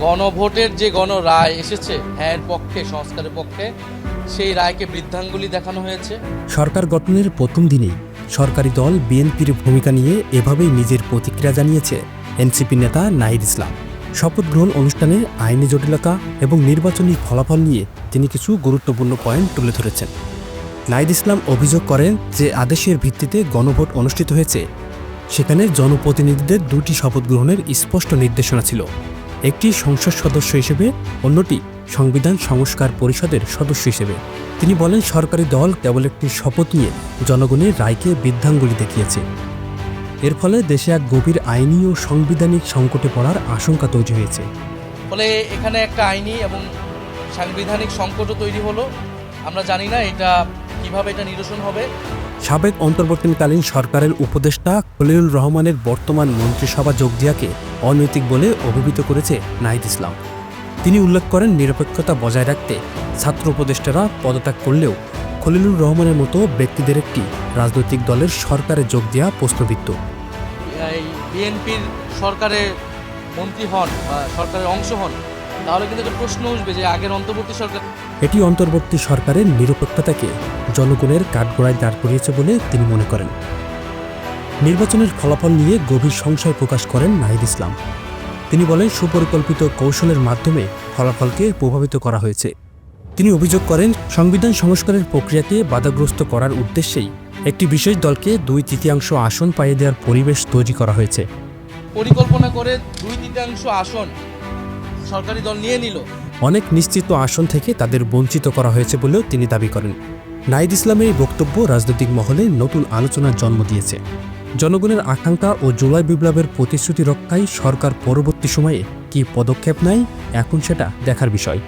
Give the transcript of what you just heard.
গণভোটের যে গণরায় এসেছে হ্যাঁ পক্ষে, সংস্কারের পক্ষে, সেই রায়কে বৃদ্ধাঙ্গুলি দেখানো হয়েছে। সরকার গঠনের প্রথম দিনেই সরকারি দল বিএনপির ভূমিকা নিয়ে এভাবেই নিজের প্রতিক্রিয়া জানিয়েছে এনসিপি নেতা নাহিদ ইসলাম। শপথ গ্রহণ অনুষ্ঠানে আইনি জটিলতা এবং নির্বাচনী ফলাফল নিয়ে তিনি কিছু গুরুত্বপূর্ণ পয়েন্ট তুলে ধরেছেন। নাহিদ ইসলাম অভিযোগ করেন যে আদেশের ভিত্তিতে গণভোট অনুষ্ঠিত হয়েছে, সেখানে জনপ্রতিনিধিদের দুটি শপথ গ্রহণের স্পষ্ট নির্দেশনা ছিল, একটি সংসদ সদস্য হিসেবে, অন্যটি সংবিধান সংস্কার পরিষদের সদস্য হিসেবে। তিনি বলেন সরকারি দল কেবল একটি শপথ নিয়ে জনগণের রায়কে বৃদ্ধাঙ্গুলি দেখিয়েছে। এর ফলে দেশে এক গভীর আইনি ও সাংবিধানিক সংকটে পড়ার আশঙ্কা তৈরি হয়েছে। ফলে এখানে একটা আইনি এবং সাংবিধানিক সংকটও তৈরি হলো। আমরা জানি না কিভাবে এটা নিরসন হবে। সাবেক অন্তর্বর্তীকালীন সরকারের উপদেষ্টা খলিলুর রহমানের বর্তমান মন্ত্রিসভা যোগ দেওয়াকে অনৈতিক বলে অভিহিত করেছে নাহিদ ইসলাম। তিনি উল্লেখ করেন বিনিরপেক্ষতা বজায় রাখতে ছাত্র উপদেষ্টারা পদত্যাগ করলেও খলিলুর রহমানের মতো ব্যক্তিদের একটি রাজনৈতিক দলের সরকারে যোগ দেওয়া প্রশ্নবিদ্ধ। এই বিএনপির সরকারে মন্ত্রী হন বা সরকারের অংশ হন, তাহলে কিন্তু একটা প্রশ্ন উঠবে যে আগের অন্তর্বর্তী সরকার। এটি অন্তর্বর্তী সরকারের নিরপেক্ষতাকে জনগণের কাঠগড়ায় দাঁড় করিয়েছে বলে তিনি মনে করেন। নির্বাচনের ফলাফল নিয়ে গভীর সংশয় প্রকাশ করেন নাহিদ ইসলাম। তিনি বলেন সুপরিকল্পিত কৌশলের মাধ্যমে ফলাফলকে প্রভাবিত করা হয়েছে। তিনি অভিযোগ করেন সংবিধান সংস্কারের প্রক্রিয়াকে বাধাগ্রস্ত করার উদ্দেশ্যেই একটি বিশেষ দলকে 2/3 আসন পাইয়ে দেওয়ার পরিবেশ তৈরি করা হয়েছে। পরিকল্পনা করে 2/3 আসন সরকারি দল নিয়ে নিল। অনেক নিশ্চিত আসন থেকে তাদের বঞ্চিত করা হয়েছে বলেও তিনি দাবি করেন। নাহিদ ইসলামের এই বক্তব্য রাজনৈতিক মহলে নতুন আলোচনার জন্ম দিয়েছে। জনগণের আকাঙ্ক্ষা ও জুলাই বিপ্লবের প্রতিশ্রুতি রক্ষায় সরকার পরবর্তী সময়ে কী পদক্ষেপ নেয়, এখন সেটা দেখার বিষয়।